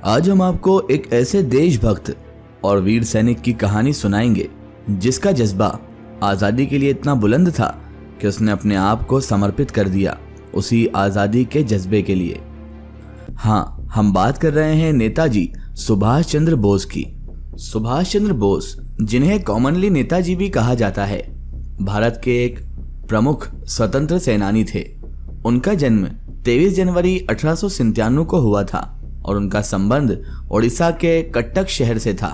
आज हम आपको एक ऐसे देशभक्त और वीर सैनिक की कहानी सुनाएंगे जिसका जज्बा आज़ादी के लिए इतना बुलंद था कि उसने अपने आप को समर्पित कर दिया उसी आज़ादी के जज्बे के लिए। हाँ, हम बात कर रहे हैं नेताजी सुभाष चंद्र बोस की। सुभाष चंद्र बोस, जिन्हें कॉमनली नेताजी भी कहा जाता है, भारत के एक प्रमुख स्वतंत्र सेनानी थे। उनका जन्म 23 जनवरी 1897 को हुआ था और उनका संबंध ओडिशा के कटक शहर से था।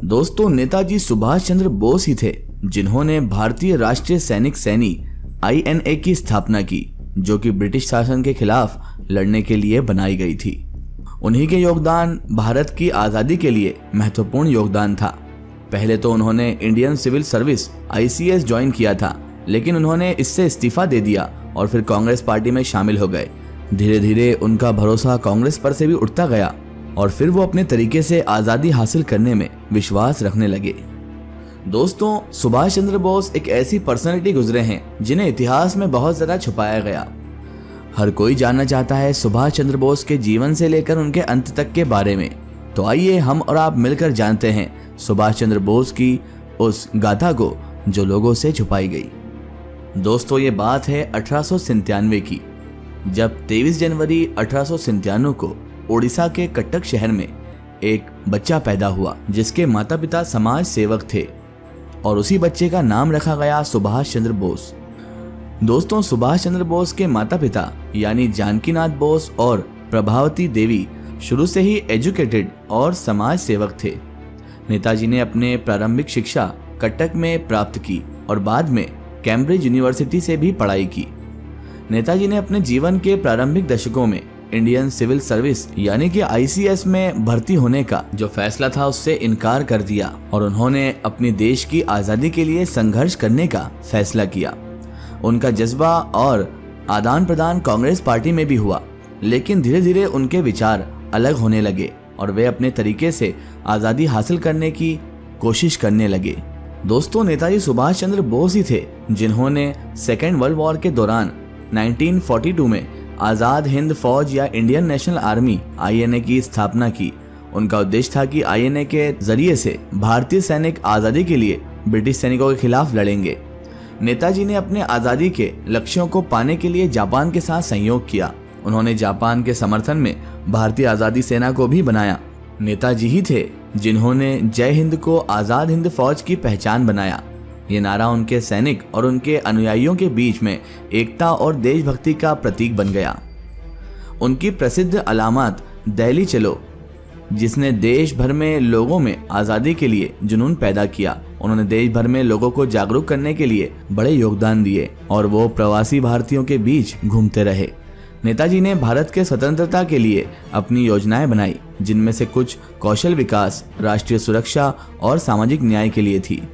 दोस्तों, नेताजी सुभाष चंद्र बोस ही थे जिन्होंने भारतीय राष्ट्रीय सैनिक सैनी INA की स्थापना की, जो कि ब्रिटिश शासन के खिलाफ लड़ने के लिए बनाई गई थी। उन्हीं के योगदान भारत की आज़ादी के लिए महत्वपूर्ण योगदान था। पहले तो उन्होंने Indian civil service ICS join किया था, लेकिन उन्होंने इससे इस्तीफा दे दिया और फिर कांग्रेस पार्टी में शामिल हो गए। धीरे धीरे उनका भरोसा कांग्रेस पर से भी उठता गया और फिर वो अपने तरीके से आज़ादी हासिल करने में विश्वास रखने लगे। दोस्तों, सुभाष चंद्र बोस एक ऐसी पर्सनैलिटी गुजरे हैं जिन्हें इतिहास में बहुत ज़्यादा छुपाया गया। हर कोई जानना चाहता है सुभाष चंद्र बोस के जीवन से लेकर उनके अंत तक के बारे में। तो आइए हम और आप मिलकर जानते हैं सुभाष चंद्र बोस की उस गाथा को जो लोगों से छुपाई गई। दोस्तों, ये बात है 1897 की, जब 23 जनवरी 1897 को ओडिशा के कटक शहर में एक बच्चा पैदा हुआ जिसके माता पिता समाज सेवक थे और उसी बच्चे का नाम रखा गया सुभाष चंद्र बोस। दोस्तों, सुभाष चंद्र बोस के माता पिता यानी जानकीनाथ बोस और प्रभावती देवी शुरू से ही एजुकेटेड और समाज सेवक थे। नेताजी ने अपने प्रारंभिक शिक्षा कटक में प्राप्त की और बाद में कैम्ब्रिज यूनिवर्सिटी से भी पढ़ाई की। नेताजी ने अपने जीवन के प्रारंभिक दशकों में इंडियन सिविल सर्विस यानी कि ICS में भर्ती होने का जो फैसला था उससे इनकार कर दिया और उन्होंने अपने देश की आज़ादी के लिए संघर्ष करने का फैसला किया। उनका जज्बा और आदान प्रदान कांग्रेस पार्टी में भी हुआ, लेकिन धीरे धीरे उनके विचार अलग होने लगे और वे अपने तरीके से आज़ादी हासिल करने की कोशिश करने लगे। दोस्तों, नेताजी सुभाष चंद्र बोस ही थे जिन्होंने सेकेंड वर्ल्ड वॉर के दौरान 1942 में आज़ाद हिंद फौज या इंडियन नेशनल आर्मी INA की स्थापना की। उनका उद्देश्य था कि INA के जरिए से भारतीय सैनिक आज़ादी के लिए ब्रिटिश सैनिकों के खिलाफ लड़ेंगे। नेताजी ने अपने आज़ादी के लक्ष्यों को पाने के लिए जापान के साथ सहयोग किया। उन्होंने जापान के समर्थन में भारतीय आज़ादी सेना को भी बनाया। नेताजी ही थे जिन्होंने जय हिंद को आज़ाद हिंद फौज की पहचान बनाया। ये नारा उनके सैनिक और उनके अनुयायियों के बीच में एकता और देशभक्ति का प्रतीक बन गया। उनकी प्रसिद्ध अलामत दिल्ली चलो, जिसने देश भर में लोगों में आज़ादी के लिए जुनून पैदा किया। उन्होंने देश भर में लोगों को जागरूक करने के लिए बड़े योगदान दिए और वो प्रवासी भारतीयों के बीच घूमते रहे। नेताजी ने भारत के स्वतंत्रता के लिए अपनी योजनाएं बनाई, जिनमें से कुछ कौशल विकास, राष्ट्रीय सुरक्षा और सामाजिक न्याय के लिए थी।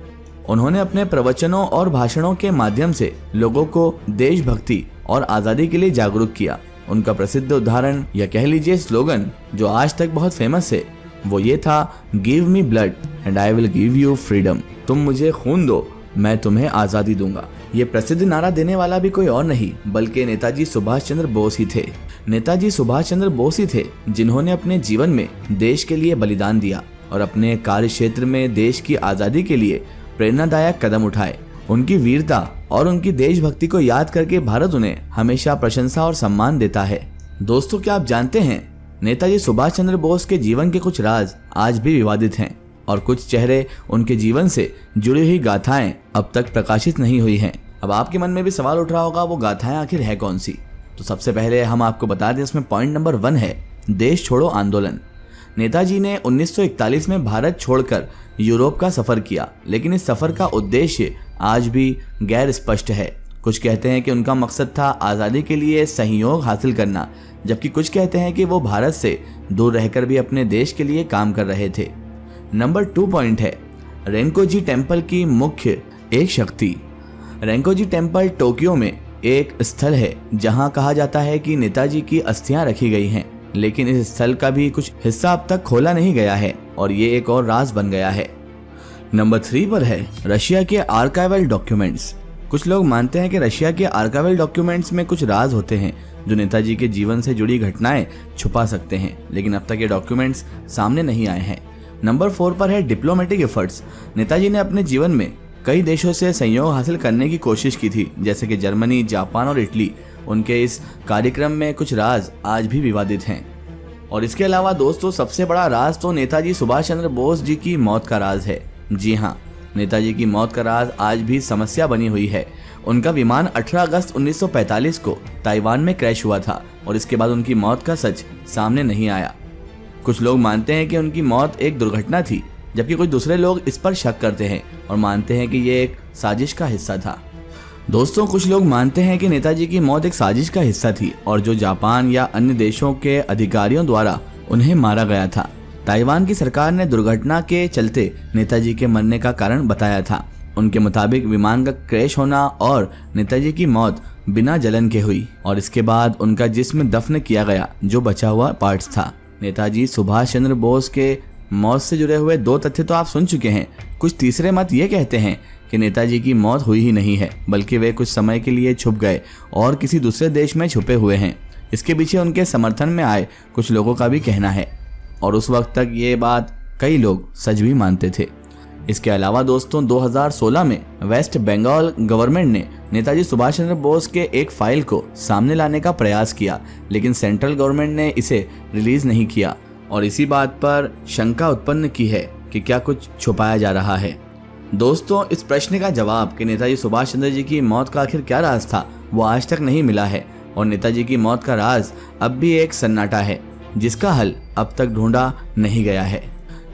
उन्होंने अपने प्रवचनों और भाषणों के माध्यम से लोगों को देशभक्ति और आज़ादी के लिए जागरूक किया। उनका प्रसिद्ध उदाहरण या कह लीजिए स्लोगन जो आज तक बहुत फेमस है, वो ये था, give me blood and I will give you freedom. तुम मुझे खून दो, मैं तुम्हें आज़ादी दूंगा। ये प्रसिद्ध नारा देने वाला भी कोई और नहीं बल्कि नेताजी सुभाष चंद्र बोस ही थे। नेताजी सुभाष चंद्र बोस ही थे जिन्होंने अपने जीवन में देश के लिए बलिदान दिया और अपने कार्य क्षेत्र में देश की आज़ादी के लिए प्रेरणादायक कदम उठाए। उनकी वीरता और उनकी देशभक्ति को याद करके भारत उन्हें हमेशा प्रशंसा और सम्मान देता है। दोस्तों, क्या आप जानते हैं नेताजी सुभाष चंद्र बोस के जीवन के कुछ राज आज भी विवादित हैं और कुछ चेहरे उनके जीवन से जुड़ी हुई गाथाएं अब तक प्रकाशित नहीं हुई हैं। अब आपके मन में भी सवाल उठ रहा होगा, वो गाथाएं आखिर है कौन सी? तो सबसे पहले हम आपको बता दें, इसमें पॉइंट नंबर 1 है देश छोड़ो आंदोलन। नेताजी ने 1941 में भारत छोड़कर यूरोप का सफर किया, लेकिन इस सफर का उद्देश्य आज भी गैर स्पष्ट है। कुछ कहते हैं कि उनका मकसद था आज़ादी के लिए सहयोग हासिल करना, जबकि कुछ कहते हैं कि वो भारत से दूर रहकर भी अपने देश के लिए काम कर रहे थे। नंबर 2 पॉइंट है रेंकोजी टेम्पल की मुख्य एक शक्ति। रेंकोजी टेम्पल टोक्यो में एक स्थल है जहां कहा जाता है कि नेताजी की अस्थियां रखी गई हैं, लेकिन इस स्थल का भी कुछ हिस्सा अब तक खोला नहीं गया है और ये एक और राज बन गया है। नंबर 3 पर है रशिया के आर्काइवल डॉक्यूमेंट्स। कुछ लोग मानते हैं कि रशिया के आर्काइवल डॉक्यूमेंट्स में कुछ राज होते हैं जो नेताजी के जीवन से जुड़ी घटनाएं छुपा सकते हैं, लेकिन अब तक ये डॉक्यूमेंट्स सामने नहीं आए हैं। नंबर 4 पर है डिप्लोमेटिक एफर्ट्स। नेताजी ने अपने जीवन में कई देशों से सहयोग हासिल करने की कोशिश की थी, जैसे कि जर्मनी, जापान और इटली। उनके इस कार्यक्रम में कुछ राज आज भी विवादित हैं। और इसके अलावा दोस्तों, सबसे बड़ा राज तो नेताजी सुभाष चंद्र बोस जी की मौत का राज है। जी हाँ, नेताजी की मौत का राज आज भी समस्या बनी हुई है। उनका विमान 18 अगस्त 1945 को ताइवान में क्रैश हुआ था और इसके बाद उनकी मौत का सच सामने नहीं आया। कुछ लोग मानते हैं कि उनकी मौत एक दुर्घटना थी, जबकि कुछ दूसरे लोग इस पर शक करते हैं और मानते हैं कि ये एक साजिश का हिस्सा था। दोस्तों, कुछ लोग मानते हैं कि नेताजी की मौत एक साजिश का हिस्सा थी और जो जापान या अन्य देशों के अधिकारियों द्वारा उन्हें मारा गया था। ताइवान की सरकार ने दुर्घटना के चलते नेताजी के मरने का कारण बताया था। उनके मुताबिक विमान का क्रैश होना और नेताजी की मौत बिना जलन के हुई और इसके बाद उनका जिस्म दफन किया गया, जो बचा हुआ पार्ट्स था। नेताजी सुभाष चंद्र बोस के मौत से जुड़े हुए 2 तथ्य तो आप सुन चुके हैं। कुछ तीसरे मत ये कहते हैं कि नेताजी की मौत हुई ही नहीं है, बल्कि वे कुछ समय के लिए छुप गए और किसी दूसरे देश में छुपे हुए हैं। इसके पीछे उनके समर्थन में आए कुछ लोगों का भी कहना है और उस वक्त तक ये बात कई लोग सच भी मानते थे। इसके अलावा दोस्तों, 2016 में वेस्ट बंगाल गवर्नमेंट ने नेताजी सुभाष चंद्र बोस के एक फाइल को सामने लाने का प्रयास किया, लेकिन सेंट्रल गवर्नमेंट ने इसे रिलीज नहीं किया और इसी बात पर शंका उत्पन्न की है कि क्या कुछ छुपाया जा रहा है। दोस्तों, इस प्रश्न का जवाब कि नेताजी सुभाष चंद्र जी की मौत का आखिर क्या राज था, वो आज तक नहीं मिला है और नेताजी की मौत का राज अब भी एक सन्नाटा है, जिसका हल अब तक ढूंढा नहीं गया है।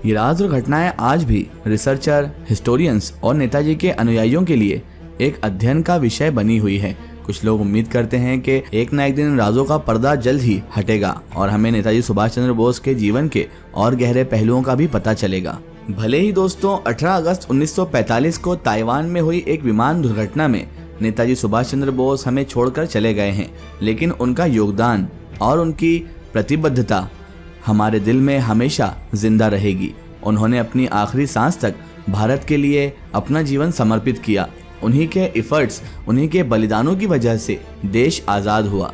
ये राज और घटनाएं आज भी रिसर्चर, हिस्टोरियंस और नेताजी के अनुयायियों के लिए एक अध्ययन का विषय बनी हुई है। कुछ लोग उम्मीद करते हैं कि एक न एक दिन इन राजों का पर्दा जल्द ही हटेगा और हमें नेताजी सुभाष चंद्र बोस के जीवन के और गहरे पहलुओं का भी पता चलेगा। भले ही दोस्तों 18 अगस्त 1945 को ताइवान में हुई एक विमान दुर्घटना में नेताजी सुभाष चंद्र बोस हमें छोड़कर चले गए हैं, लेकिन उनका योगदान और उनकी प्रतिबद्धता हमारे दिल में हमेशा जिंदा रहेगी। उन्होंने अपनी आखिरी सांस तक भारत के लिए अपना जीवन समर्पित किया। उन्हीं के एफर्ट्स, उन्हीं के बलिदानों की वजह से देश आज़ाद हुआ।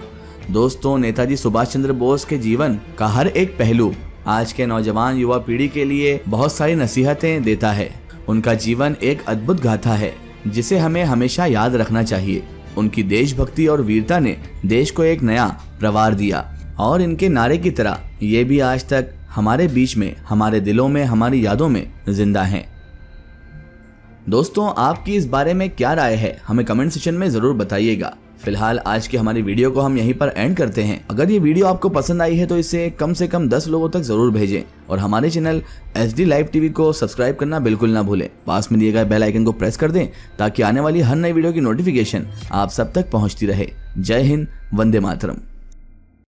दोस्तों, नेताजी सुभाष चंद्र बोस के जीवन का हर एक पहलू आज के नौजवान युवा पीढ़ी के लिए बहुत सारी नसीहतें देता है। उनका जीवन एक अद्भुत गाथा है जिसे हमें हमेशा याद रखना चाहिए। उनकी देशभक्ति और वीरता ने देश को एक नया प्रवार दिया और इनके नारे की तरह ये भी आज तक हमारे बीच में, हमारे दिलों में, हमारी यादों में जिंदा हैं। दोस्तों, आपकी इस बारे में क्या राय है, हमें कमेंट सेक्शन में जरूर बताइएगा। फिलहाल आज की हमारी वीडियो को हम यहीं पर एंड करते हैं। अगर ये वीडियो आपको पसंद आई है तो इसे कम से कम 10 लोगों तक जरूर भेजें और हमारे चैनल SD लाइव टीवी को सब्सक्राइब करना बिल्कुल ना भूलें। पास में दिए गए बेल आइकन को प्रेस कर दें ताकि आने वाली हर नई वीडियो की नोटिफिकेशन आप सब तक पहुंचती रहे। जय हिंद, वंदे मातरम।